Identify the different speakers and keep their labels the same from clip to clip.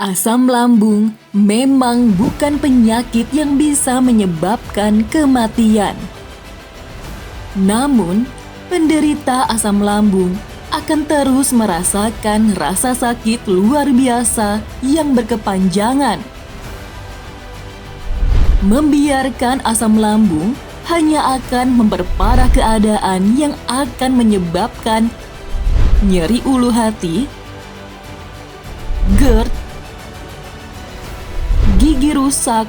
Speaker 1: Asam lambung memang bukan penyakit yang bisa menyebabkan kematian. Namun, penderita asam lambung akan terus merasakan rasa sakit luar biasa yang berkepanjangan. Membiarkan asam lambung hanya akan memperparah keadaan yang akan menyebabkan nyeri ulu hati, GERD, gigi rusak,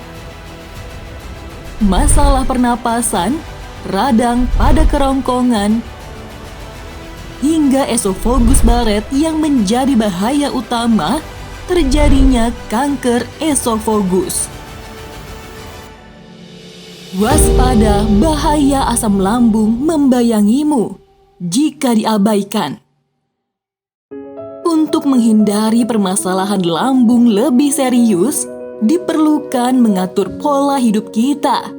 Speaker 1: masalah pernapasan, radang pada kerongkongan, hingga esofagus baret yang menjadi bahaya utama terjadinya kanker esofagus. Waspada bahaya asam lambung membayangimu jika diabaikan. Untuk menghindari permasalahan lambung lebih serius, diperlukan mengatur pola hidup kita,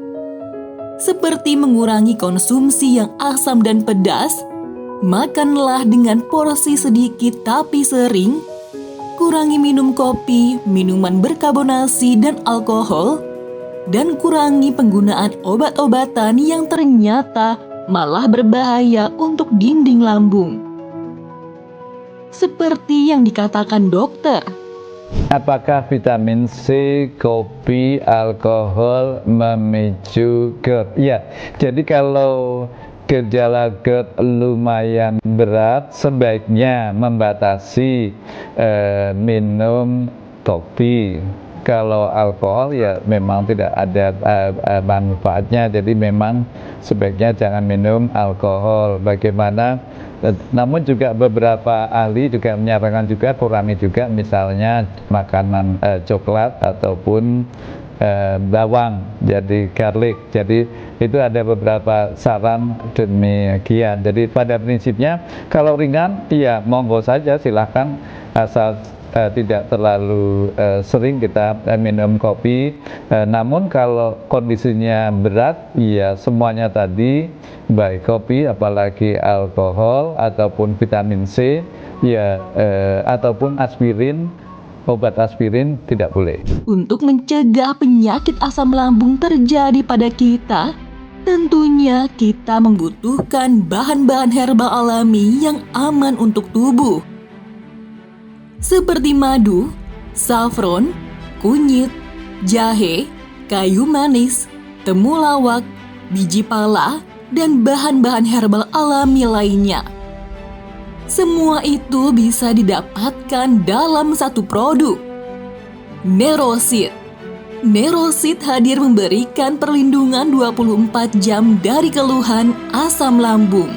Speaker 1: seperti mengurangi konsumsi yang asam dan pedas, makanlah dengan porsi sedikit tapi sering, kurangi minum kopi, minuman berkarbonasi dan alkohol, dan kurangi penggunaan obat-obatan yang ternyata malah berbahaya untuk dinding lambung. Seperti yang dikatakan dokter,
Speaker 2: apakah vitamin C, kopi, alkohol memicu GERD? Ya, jadi kalau gejala GERD lumayan berat, sebaiknya membatasi minum kopi. Kalau alkohol ya memang tidak ada manfaatnya, jadi memang sebaiknya jangan minum alkohol. Bagaimana? Namun juga beberapa ahli juga menyarankan juga kurangi juga misalnya makanan coklat ataupun bawang, jadi garlic. Jadi itu ada beberapa saran demikian. Jadi pada prinsipnya kalau ringan ya monggo saja, silahkan, asal tidak terlalu sering kita minum kopi. Namun kalau kondisinya berat, ya semuanya tadi, baik kopi, apalagi alkohol, ataupun vitamin C, ya ataupun aspirin, obat aspirin tidak boleh.
Speaker 1: Untuk mencegah penyakit asam lambung terjadi pada kita, tentunya kita membutuhkan bahan-bahan herbal alami yang aman untuk tubuh, seperti madu, saffron, kunyit, jahe, kayu manis, temulawak, biji pala, dan bahan-bahan herbal alami lainnya. Semua itu bisa didapatkan dalam satu produk, Nerosit. Nerosit hadir memberikan perlindungan 24 jam dari keluhan asam lambung.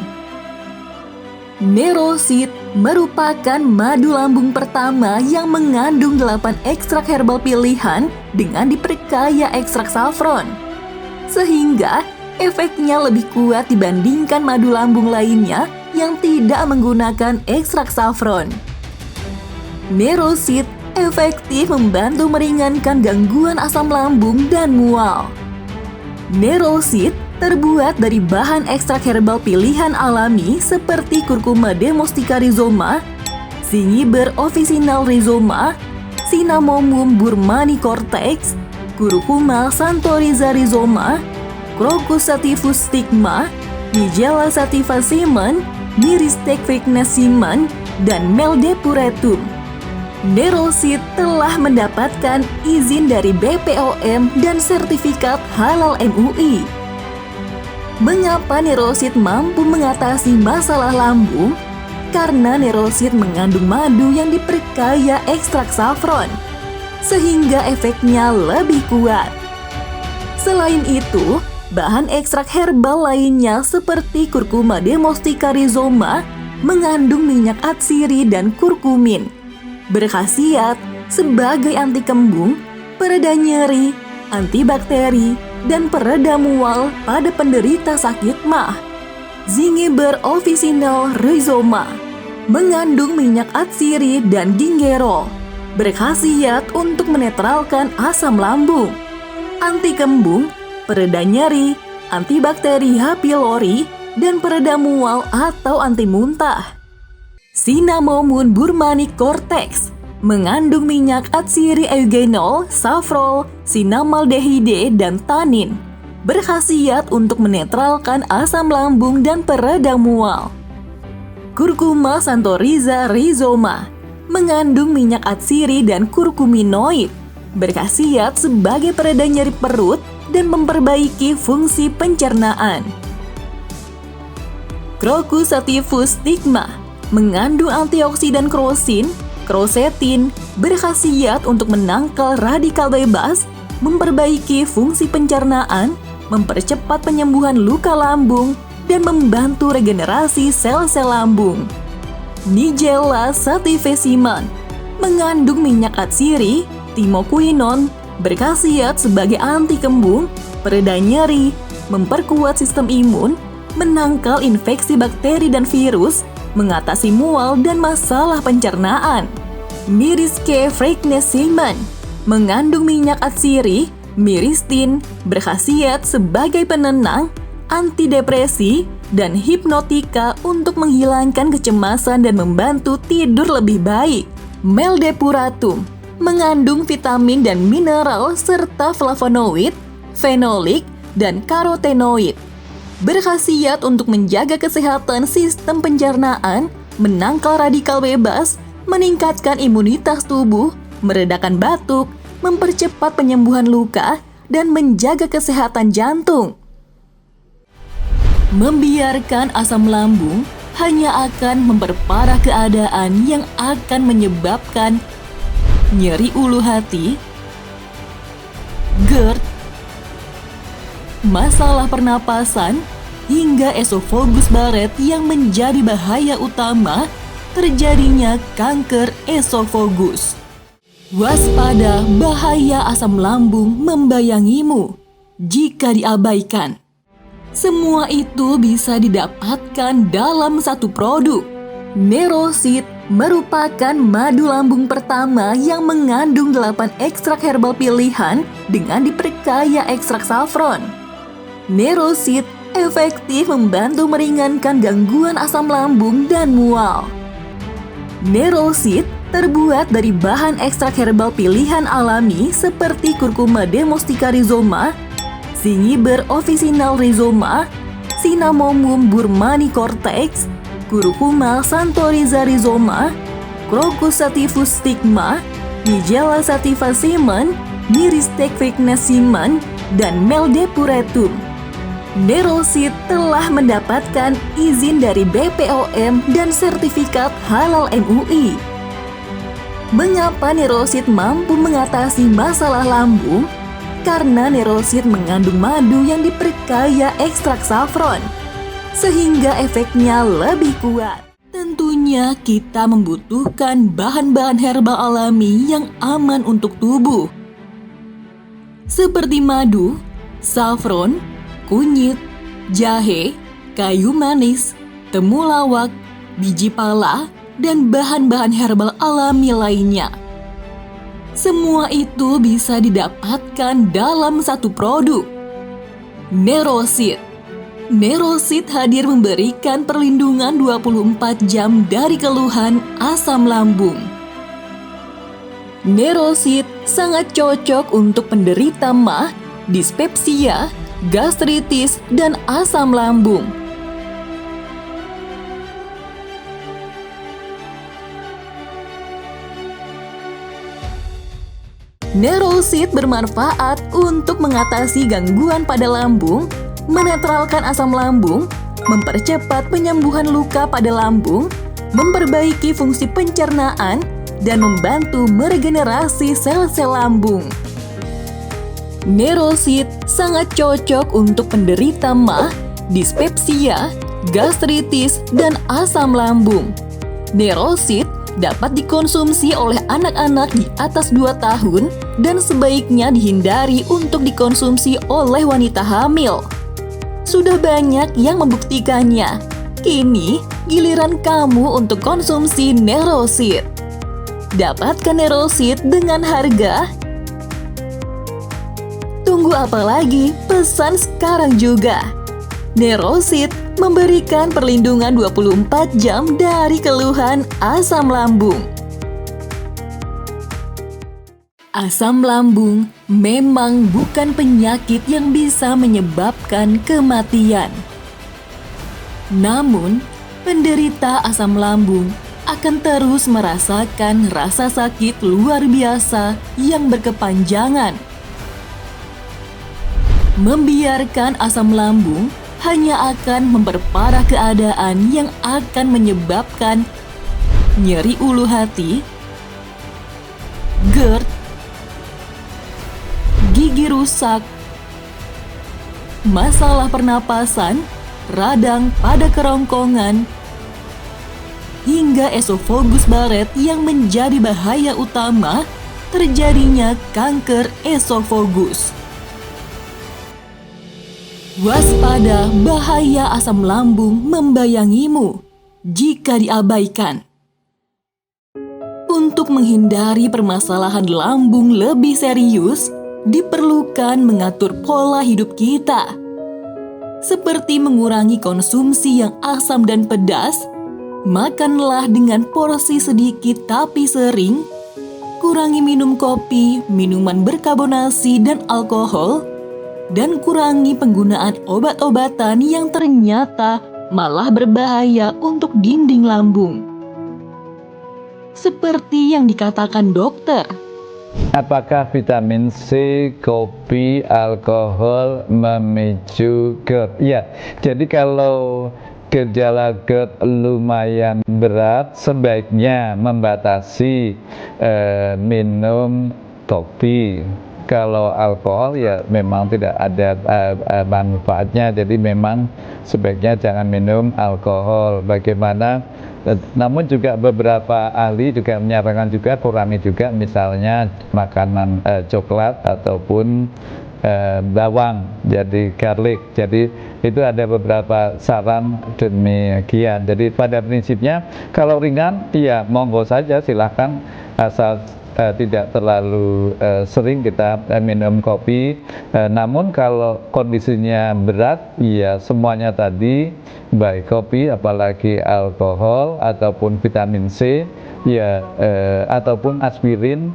Speaker 1: Nerosit merupakan madu lambung pertama yang mengandung 8 ekstrak herbal pilihan dengan diperkaya ekstrak saffron, sehingga efeknya lebih kuat dibandingkan madu lambung lainnya yang tidak menggunakan ekstrak saffron. Nerosit efektif membantu meringankan gangguan asam lambung dan mual. Nerosit terbuat dari bahan ekstrak herbal pilihan alami seperti Curcuma domestica rhizoma, Zingiber officinal rhizoma, Cinnamomum burmani cortex, Curcuma santoriza rhizoma, Crocus sativus stigma, Nigella sativa semen, Myristic vicnes semen, dan Meldepuratum. Nerosit telah mendapatkan izin dari BPOM dan sertifikat halal MUI. Mengapa Nerosit mampu mengatasi masalah lambung? Karena Nerosit mengandung madu yang diperkaya ekstrak saffron, sehingga efeknya lebih kuat. Selain itu, bahan ekstrak herbal lainnya seperti Curcuma domestica rhizoma mengandung minyak atsiri dan kurkumin, berkhasiat sebagai anti kembung, pereda nyeri, antibakteri, dan pereda mual pada penderita sakit MAH. Zingiber officinal rhizoma mengandung minyak atsiri dan gingerol, berkhasiat untuk menetralkan asam lambung, anti kembung, pereda nyeri, antibakteri H. pylori, dan pereda mual atau anti muntah. Cinnamomum burmani cortex mengandung minyak atsiri eugenol, safrol, sinamaldehide, dan tanin. Berkhasiat untuk menetralkan asam lambung dan peredam mual. Curcuma santoriza rhizoma mengandung minyak atsiri dan kurkuminoid. Berkhasiat sebagai pereda nyeri perut dan memperbaiki fungsi pencernaan. Crocus sativus stigma mengandung antioksidan krosetin, berkhasiat untuk menangkal radikal bebas, memperbaiki fungsi pencernaan, mempercepat penyembuhan luka lambung, dan membantu regenerasi sel-sel lambung. Nigella sativesiman mengandung minyak atsiri, timokuinon, berkhasiat sebagai anti kembung, pereda nyeri, memperkuat sistem imun, menangkal infeksi bakteri dan virus, mengatasi mual dan masalah pencernaan. Myriscae francesima mengandung minyak atsiri, myristin, berkhasiat sebagai penenang, antidepresi, dan hipnotika untuk menghilangkan kecemasan dan membantu tidur lebih baik. Meldepuratum mengandung vitamin dan mineral serta flavonoid, fenolik, dan karotenoid. Berkhasiat untuk menjaga kesehatan sistem pencernaan, menangkal radikal bebas, meningkatkan imunitas tubuh, meredakan batuk, mempercepat penyembuhan luka, dan menjaga kesehatan jantung. Membiarkan asam lambung hanya akan memperparah keadaan yang akan menyebabkan nyeri ulu hati, GERD, masalah pernapasan, hingga esophagus baret yang menjadi bahaya utama terjadinya kanker esophagus. Waspada, bahaya asam lambung membayangimu jika diabaikan. Semua itu bisa didapatkan dalam satu produk. Nerosit merupakan madu lambung pertama yang mengandung 8 ekstrak herbal pilihan dengan diperkaya ekstrak saffron. Nerosit efektif membantu meringankan gangguan asam lambung dan mual. Nerosit terbuat dari bahan ekstrak herbal pilihan alami seperti Curcuma domestica rhizoma, Zingiber officinal rhizoma, Cinnamomum burmani cortex, Curcuma santoriza rhizoma, Crocus sativus stigma, Nigella sativa semen, Myriscae francesima, dan Meldepuratum. Nerosit telah mendapatkan izin dari BPOM dan sertifikat halal MUI. Mengapa Nerosit mampu mengatasi masalah lambung? Karena Nerosit mengandung madu yang diperkaya ekstrak saffron, sehingga efeknya lebih kuat. Tentunya kita membutuhkan bahan-bahan herbal alami yang aman untuk tubuh, seperti madu, saffron, kunyit, jahe, kayu manis, temulawak, biji pala, dan bahan-bahan herbal alami lainnya. Semua itu bisa didapatkan dalam satu produk. Nerosit. Nerosit hadir memberikan perlindungan 24 jam dari keluhan asam lambung. Nerosit sangat cocok untuk penderita MAH, dispepsia, gastritis, dan asam lambung. Nerosit bermanfaat untuk mengatasi gangguan pada lambung, menetralkan asam lambung, mempercepat penyembuhan luka pada lambung, memperbaiki fungsi pencernaan, dan membantu meregenerasi sel-sel lambung. Nerosit sangat cocok untuk penderita MAH, dispepsia, gastritis, dan asam lambung. Nerosit dapat dikonsumsi oleh anak-anak di atas 2 tahun dan sebaiknya dihindari untuk dikonsumsi oleh wanita hamil. Sudah banyak yang membuktikannya. Kini giliran kamu untuk konsumsi Nerosit. Dapatkan Nerosit dengan harga. Tunggu apa lagi? Pesan sekarang juga. Nerosit memberikan perlindungan 24 jam dari keluhan asam lambung. Asam lambung memang bukan penyakit yang bisa menyebabkan kematian. Namun, penderita asam lambung akan terus merasakan rasa sakit luar biasa yang berkepanjangan. Membiarkan asam lambung hanya akan memperparah keadaan yang akan menyebabkan nyeri ulu hati, GERD, gigi rusak, masalah pernapasan, radang pada kerongkongan, hingga esofagus baret yang menjadi bahaya utama terjadinya kanker esofagus. Waspada bahaya asam lambung membayangimu jika diabaikan. Untuk menghindari permasalahan lambung lebih serius, diperlukan mengatur pola hidup kita, seperti mengurangi konsumsi yang asam dan pedas, makanlah dengan porsi sedikit tapi sering, kurangi minum kopi, minuman berkarbonasi dan alkohol, dan kurangi penggunaan obat-obatan yang ternyata malah berbahaya untuk dinding lambung. Seperti yang dikatakan dokter,
Speaker 2: apakah vitamin C, kopi, alkohol memicu GERD? Ya, jadi kalau gejala GERD lumayan berat, sebaiknya membatasi minum kopi. Kalau alkohol ya memang tidak ada manfaatnya, jadi memang sebaiknya jangan minum alkohol. Bagaimana? Namun juga beberapa ahli juga menyarankan juga kurangi juga misalnya makanan coklat ataupun bawang, jadi garlic. Jadi itu ada beberapa saran demikian. Jadi pada prinsipnya kalau ringan ya monggo saja, silahkan, asal tidak terlalu sering kita minum kopi. Namun kalau kondisinya berat, ya semuanya tadi, baik kopi, apalagi alkohol, ataupun vitamin C, ya ataupun aspirin,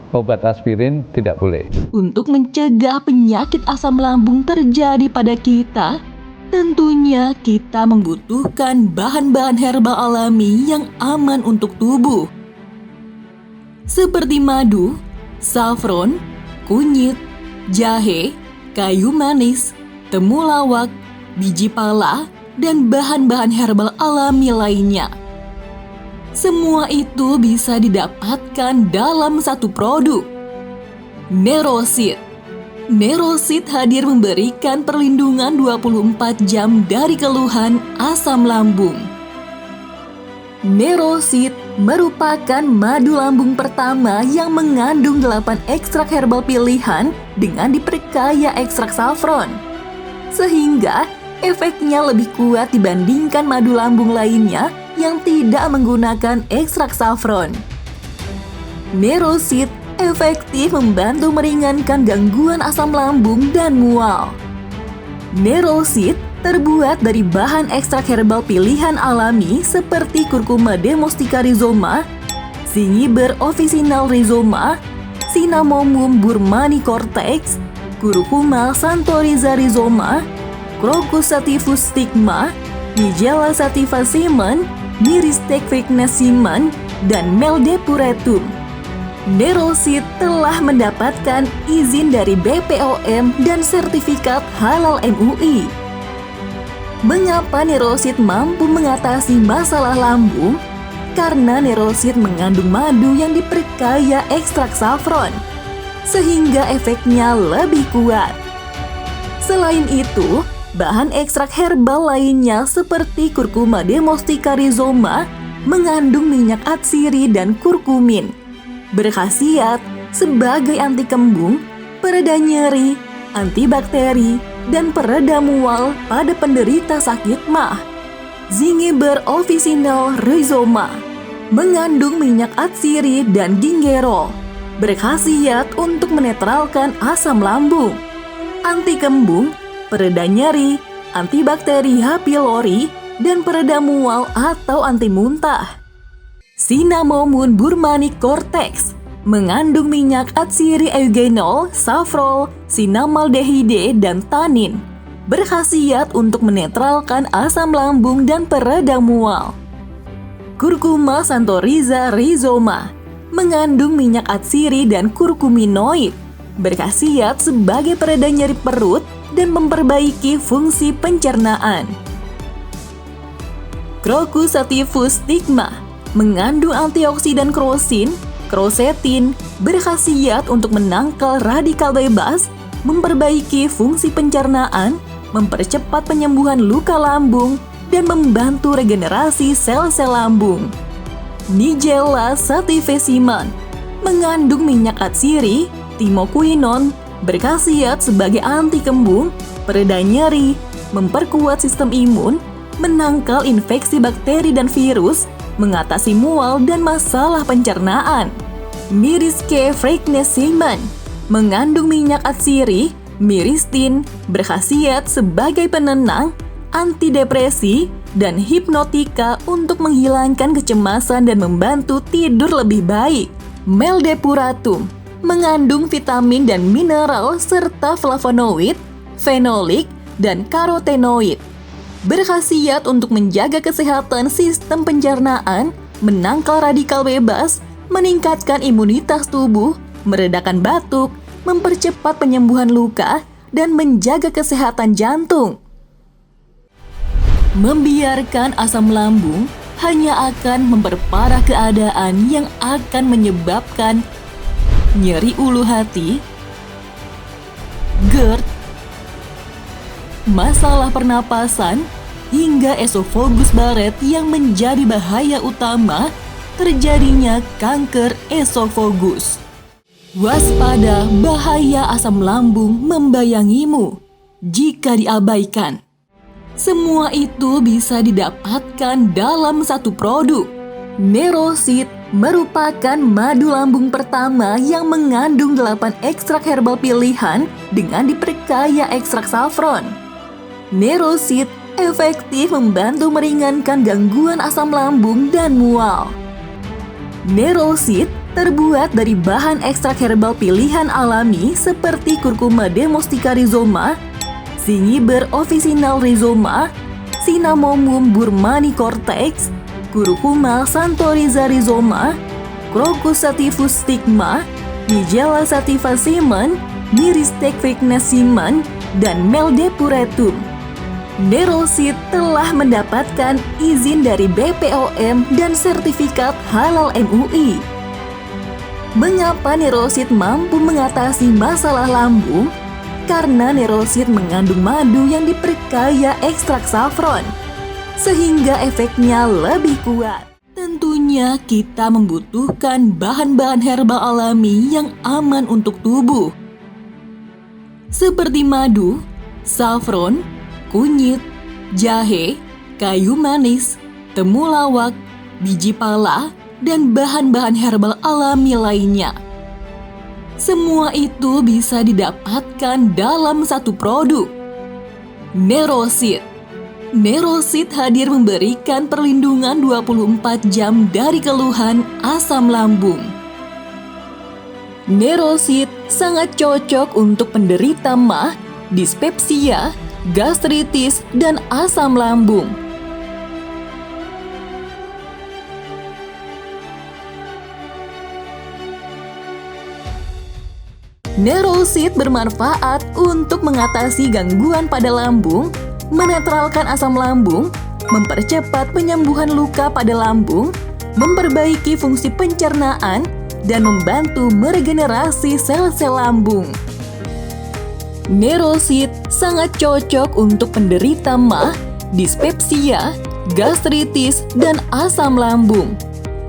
Speaker 2: obat aspirin tidak boleh.
Speaker 1: Untuk mencegah penyakit asam lambung terjadi pada kita, tentunya kita membutuhkan bahan-bahan herbal alami yang aman untuk tubuh, seperti madu, saffron, kunyit, jahe, kayu manis, temulawak, biji pala, dan bahan-bahan herbal alami lainnya. Semua itu bisa didapatkan dalam satu produk. Nerosit. Nerosit hadir memberikan perlindungan 24 jam dari keluhan asam lambung. Nerosit merupakan madu lambung pertama yang mengandung 8 ekstrak herbal pilihan dengan diperkaya ekstrak saffron, sehingga efeknya lebih kuat dibandingkan madu lambung lainnya yang tidak menggunakan ekstrak saffron. Nerosit efektif membantu meringankan gangguan asam lambung dan mual. Nerosit terbuat dari bahan ekstrak herbal pilihan alami seperti Curcuma domestica rhizoma, Zingiber officinal rhizoma, Cinnamomum burmani cortex, Curcuma santoriza rhizoma, Crocus sativus stigma, Nigella sativa semen, Myristic vicnes semen, dan Meldepuretum. Nerosit telah mendapatkan izin dari BPOM dan sertifikat halal MUI. Mengapa Nerosit mampu mengatasi masalah lambung? Karena Nerosit mengandung madu yang diperkaya ekstrak saffron, sehingga efeknya lebih kuat. Selain itu, bahan ekstrak herbal lainnya seperti Curcuma domestica rhizoma mengandung minyak atsiri dan kurkumin, berkhasiat sebagai anti kembung, pereda nyeri, antibakteri, dan pereda mual pada penderita sakit MAH. Zingiber officinal rhizoma mengandung minyak atsiri dan gingerol, berkhasiat untuk menetralkan asam lambung, anti kembung, pereda nyeri, antibakteri H. pylori, dan pereda mual atau anti muntah. Cinnamomum burmani cortex mengandung minyak atsiri eugenol, safrol, sinamaldehide, dan tanin. Berkhasiat untuk menetralkan asam lambung dan peredam mual. Curcuma santoriza rhizoma mengandung minyak atsiri dan kurkuminoid. Berkhasiat sebagai pereda nyeri perut dan memperbaiki fungsi pencernaan. Crocus sativus stigma mengandung antioksidan krosetin, berkhasiat untuk menangkal radikal bebas, memperbaiki fungsi pencernaan, mempercepat penyembuhan luka lambung, dan membantu regenerasi sel-sel lambung. Nigella sativesiman mengandung minyak atsiri, timokuinon, berkhasiat sebagai anti kembung, pereda nyeri, memperkuat sistem imun, menangkal infeksi bakteri dan virus, mengatasi mual dan masalah pencernaan. Myriscae francesima mengandung minyak atsiri, myristin, berkhasiat sebagai penenang, antidepresi, dan hipnotika untuk menghilangkan kecemasan dan membantu tidur lebih baik. Meldepuratum mengandung vitamin dan mineral serta flavonoid, fenolik, dan karotenoid. Berkhasiat untuk menjaga kesehatan sistem pencernaan, menangkal radikal bebas, meningkatkan imunitas tubuh, meredakan batuk, mempercepat penyembuhan luka, dan menjaga kesehatan jantung. Membiarkan asam lambung hanya akan memperparah keadaan yang akan menyebabkan nyeri ulu hati, GERD, masalah pernapasan, hingga esophagus baret yang menjadi bahaya utama terjadinya kanker esophagus. Waspada, bahaya asam lambung membayangimu jika diabaikan. Semua itu bisa didapatkan dalam satu produk. Nerosit merupakan madu lambung pertama yang mengandung 8 ekstrak herbal pilihan dengan diperkaya ekstrak saffron. Nerosit efektif membantu meringankan gangguan asam lambung dan mual. Nerosit terbuat dari bahan ekstrak herbal pilihan alami seperti Curcuma domestica rhizoma, Zingiber officinal rhizoma, Cinnamomum burmani cortex, Curcuma santoriza rhizoma, Crocus sativus stigma, Nigella sativa semen, Myriscae francesima, dan Meldepuratum. Nerosit telah mendapatkan izin dari BPOM dan sertifikat halal MUI. Mengapa Nerosit mampu mengatasi masalah lambung? Karena Nerosit mengandung madu yang diperkaya ekstrak saffron, sehingga efeknya lebih kuat. Tentunya kita membutuhkan bahan-bahan herbal alami yang aman untuk tubuh, seperti madu, saffron, kunyit, jahe, kayu manis, temulawak, biji pala, dan bahan-bahan herbal alami lainnya. Semua itu bisa didapatkan dalam satu produk. Nerosit. Nerosit hadir memberikan perlindungan 24 jam dari keluhan asam lambung. Nerosit sangat cocok untuk penderita MAH, dispepsia, gastritis, dan asam lambung. Nerosit bermanfaat untuk mengatasi gangguan pada lambung, menetralkan asam lambung, mempercepat penyembuhan luka pada lambung, memperbaiki fungsi pencernaan, dan membantu meregenerasi sel-sel lambung. Nerosit sangat cocok untuk penderita MAH, dispepsia, gastritis, dan asam lambung.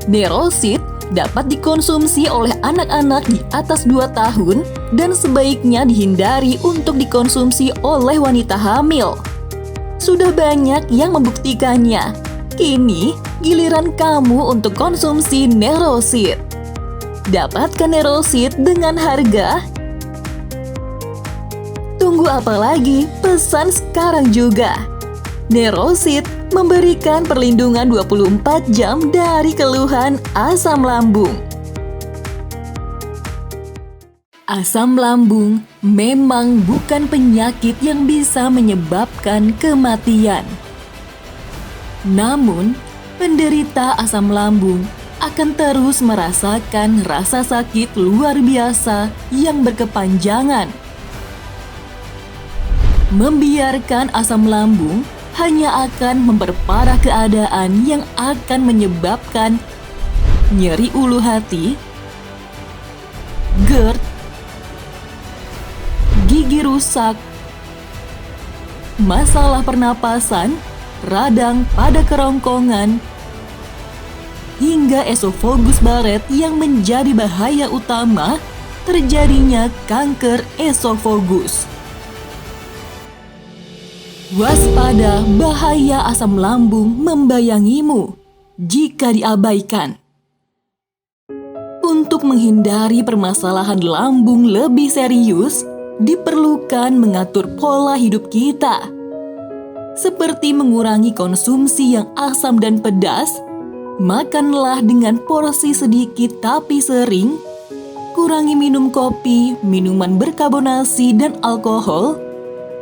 Speaker 1: Nerosit dapat dikonsumsi oleh anak-anak di atas 2 tahun dan sebaiknya dihindari untuk dikonsumsi oleh wanita hamil. Sudah banyak yang membuktikannya. Kini giliran kamu untuk konsumsi Nerosit. Dapatkan Nerosit dengan harga. Tunggu apa lagi? Pesan sekarang juga. Nerosit memberikan perlindungan 24 jam dari keluhan asam lambung. Asam lambung memang bukan penyakit yang bisa menyebabkan kematian. Namun, penderita asam lambung akan terus merasakan rasa sakit luar biasa yang berkepanjangan. Membiarkan asam lambung hanya akan memperparah keadaan yang akan menyebabkan nyeri ulu hati, GERD, gigi rusak, masalah pernapasan, radang pada kerongkongan, hingga esofagus baret yang menjadi bahaya utama terjadinya kanker esofagus. Waspada bahaya asam lambung membayangimu jika diabaikan. Untuk menghindari permasalahan lambung lebih serius, diperlukan mengatur pola hidup kita, seperti mengurangi konsumsi yang asam dan pedas, makanlah dengan porsi sedikit tapi sering, kurangi minum kopi, minuman berkarbonasi dan alkohol,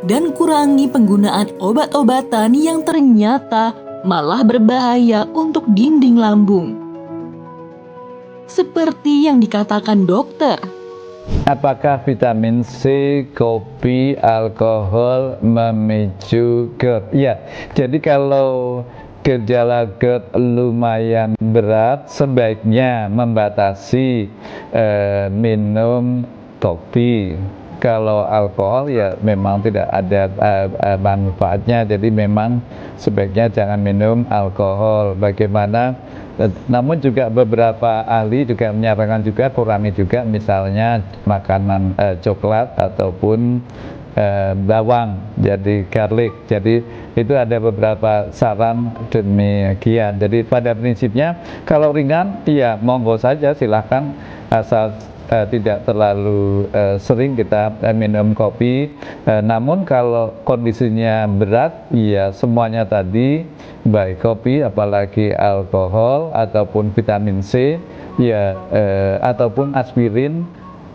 Speaker 1: dan kurangi penggunaan obat-obatan yang ternyata malah berbahaya untuk dinding lambung. Seperti yang dikatakan dokter,
Speaker 2: apakah vitamin C, kopi, alkohol memicu GERD? Ya, jadi kalau gejala GERD lumayan berat, sebaiknya membatasi minum kopi. Kalau alkohol ya memang tidak ada manfaatnya, jadi memang sebaiknya jangan minum alkohol. Bagaimana? Namun juga beberapa ahli juga menyarankan juga kurangi juga misalnya makanan coklat ataupun bawang, jadi garlic. Jadi itu ada beberapa saran demikian. Jadi pada prinsipnya kalau ringan ya monggo saja, silahkan, asal tidak terlalu sering kita minum kopi. Namun kalau kondisinya berat, ya semuanya tadi, baik kopi, apalagi alkohol, ataupun vitamin C, ya ataupun aspirin,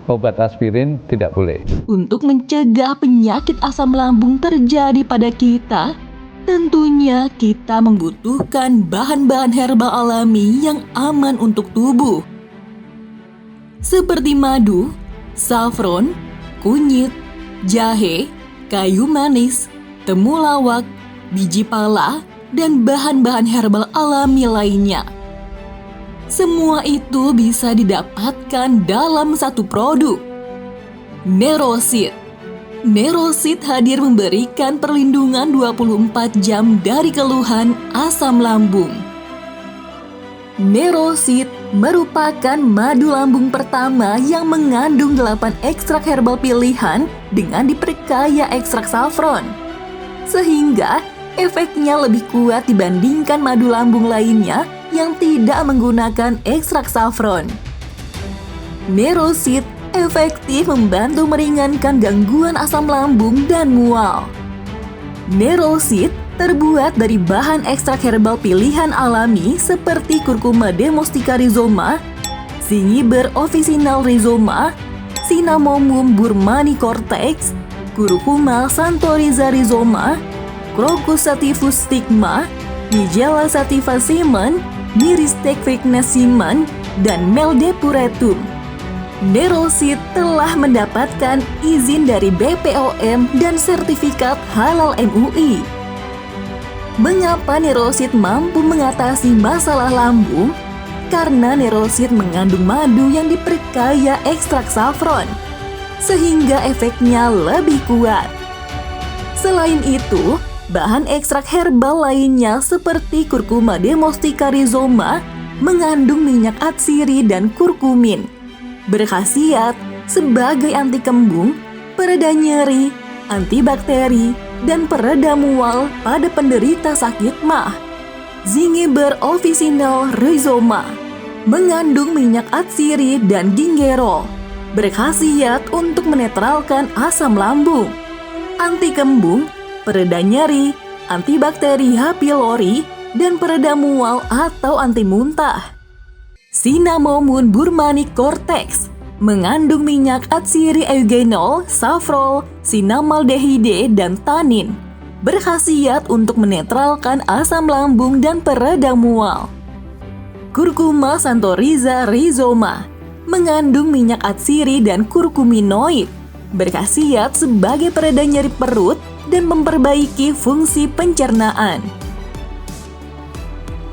Speaker 2: obat aspirin tidak boleh.
Speaker 1: Untuk mencegah penyakit asam lambung terjadi pada kita, tentunya kita membutuhkan bahan-bahan herbal alami yang aman untuk tubuh, seperti madu, saffron, kunyit, jahe, kayu manis, temulawak, biji pala, dan bahan-bahan herbal alami lainnya. Semua itu bisa didapatkan dalam satu produk. Nerosit. Nerosit hadir memberikan perlindungan 24 jam dari keluhan asam lambung. Nerosit merupakan madu lambung pertama yang mengandung 8 ekstrak herbal pilihan dengan diperkaya ekstrak saffron, sehingga efeknya lebih kuat dibandingkan madu lambung lainnya yang tidak menggunakan ekstrak saffron. Nerosit efektif membantu meringankan gangguan asam lambung dan mual. Nerosit terbuat dari bahan ekstrak herbal pilihan alami seperti Curcuma domestica rhizoma, Zingiber officinal rhizoma, Cinnamomum burmani cortex, Curcuma santoriza rhizoma, Crocus sativus stigma, Nigella sativa semen, Myristic vicnes semen, dan Meldepuretum. Nerosit telah mendapatkan izin dari BPOM dan sertifikat halal MUI. Mengapa Nerosit mampu mengatasi masalah lambung? Karena Nerosit mengandung madu yang diperkaya ekstrak saffron, sehingga efeknya lebih kuat. Selain itu, bahan ekstrak herbal lainnya seperti Curcuma domestica rhizoma mengandung minyak atsiri dan kurkumin, berkhasiat sebagai anti kembung, pereda nyeri, antibakteri, dan pereda mual pada penderita sakit MAH. Zingiber officinal rhizoma mengandung minyak atsiri dan gingerol, berkhasiat untuk menetralkan asam lambung, anti kembung, pereda nyeri, antibakteri H. pylori, dan pereda mual atau anti muntah. Cinnamomum burmani cortex mengandung minyak atsiri eugenol, safrol, sinamaldehide, dan tanin. Berkhasiat untuk menetralkan asam lambung dan peredam mual. Curcuma santoriza rhizoma mengandung minyak atsiri dan kurkuminoid. Berkhasiat sebagai pereda nyeri perut dan memperbaiki fungsi pencernaan.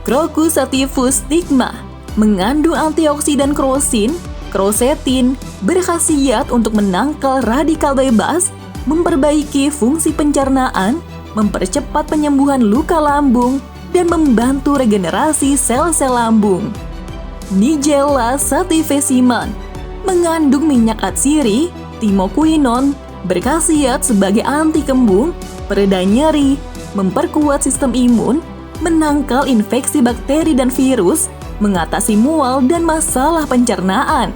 Speaker 1: Crocus sativus stigma mengandung antioksidan krosetin, berkhasiat untuk menangkal radikal bebas, memperbaiki fungsi pencernaan, mempercepat penyembuhan luka lambung, dan membantu regenerasi sel-sel lambung. Nigella sativesiman mengandung minyak atsiri, timokuinon, berkhasiat sebagai anti kembung, pereda nyeri, memperkuat sistem imun, menangkal infeksi bakteri dan virus, mengatasi mual dan masalah pencernaan.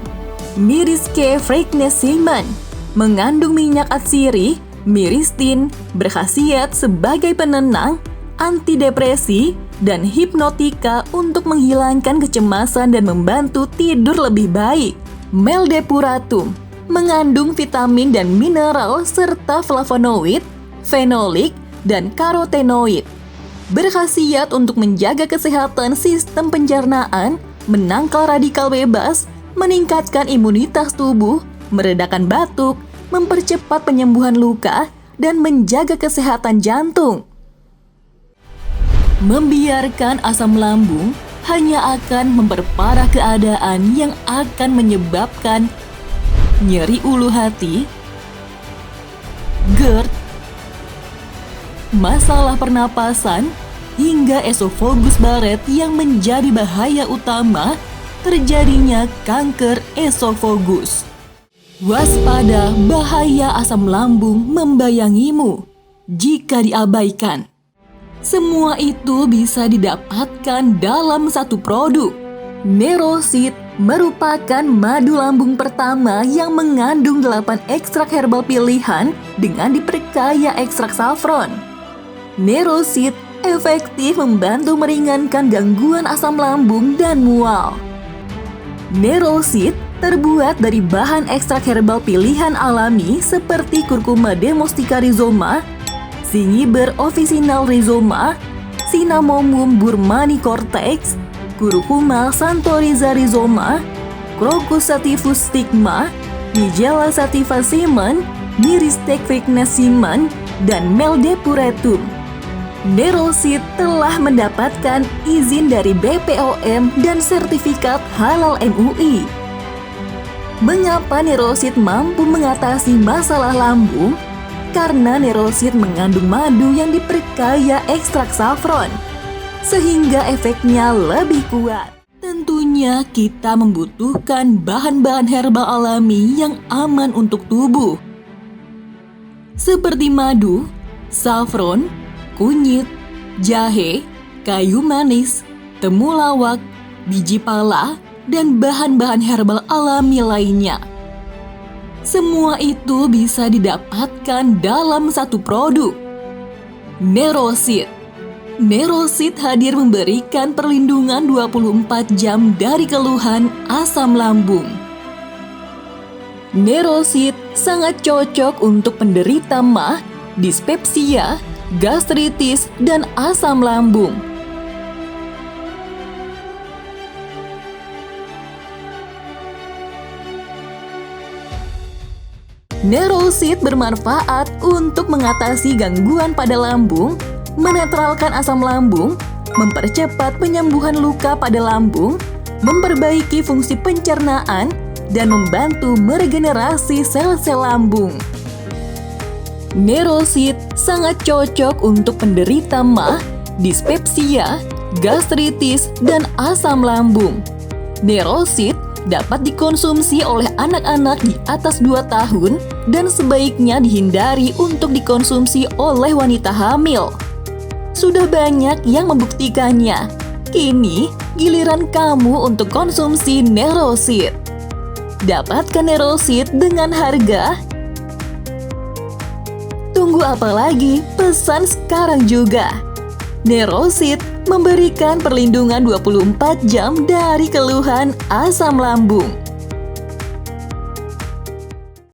Speaker 1: Myriscae francesman mengandung minyak atsiri, myristin, berkhasiat sebagai penenang, antidepresi, dan hipnotika untuk menghilangkan kecemasan dan membantu tidur lebih baik. Meldepuratum mengandung vitamin dan mineral serta flavonoid, fenolik, dan karotenoid. Berkhasiat untuk menjaga kesehatan sistem pencernaan, menangkal radikal bebas, meningkatkan imunitas tubuh, meredakan batuk, mempercepat penyembuhan luka, dan menjaga kesehatan jantung. Membiarkan asam lambung hanya akan memperparah keadaan yang akan menyebabkan nyeri ulu hati, GERD, masalah pernapasan, hingga esophagus baret yang menjadi bahaya utama terjadinya kanker esophagus. Waspada, bahaya asam lambung membayangimu jika diabaikan. Semua itu bisa didapatkan dalam satu produk. Nerosit merupakan madu lambung pertama yang mengandung 8 ekstrak herbal pilihan dengan diperkaya ekstrak saffron. Nerosit efektif membantu meringankan gangguan asam lambung dan mual. Nerosit terbuat dari bahan ekstrak herbal pilihan alami seperti Curcuma domestica rhizoma, Zingiber officinal rhizoma, Cinnamomum burmani cortex, Curcuma santoriza rhizoma, Crocus sativus stigma, Nigella sativa semen, Myriscae francesman, dan Meldepuratum. Nerosit telah mendapatkan izin dari BPOM dan sertifikat halal MUI. Mengapa Nerosit mampu mengatasi masalah lambung? Karena Nerosit mengandung madu yang diperkaya ekstrak saffron, sehingga efeknya lebih kuat. Tentunya kita membutuhkan bahan-bahan herbal alami yang aman untuk tubuh, seperti madu, saffron, kunyit, jahe, kayu manis, temulawak, biji pala, dan bahan-bahan herbal alami lainnya. Semua itu bisa didapatkan dalam satu produk. Nerosit. Nerosit hadir memberikan perlindungan 24 jam dari keluhan asam lambung. Nerosit sangat cocok untuk penderita MAH, dispepsia, gastritis, dan asam lambung. Nerosit bermanfaat untuk mengatasi gangguan pada lambung, menetralkan asam lambung, mempercepat penyembuhan luka pada lambung, memperbaiki fungsi pencernaan, dan membantu meregenerasi sel-sel lambung. Nerosit sangat cocok untuk penderita MAH, dispepsia, gastritis, dan asam lambung. Nerosit dapat dikonsumsi oleh anak-anak di atas 2 tahun dan sebaiknya dihindari untuk dikonsumsi oleh wanita hamil. Sudah banyak yang membuktikannya. Kini giliran kamu untuk konsumsi Nerosit. Dapatkan Nerosit dengan harga. Tunggu apa lagi? Pesan sekarang juga. Nerosit memberikan perlindungan 24 jam dari keluhan asam lambung.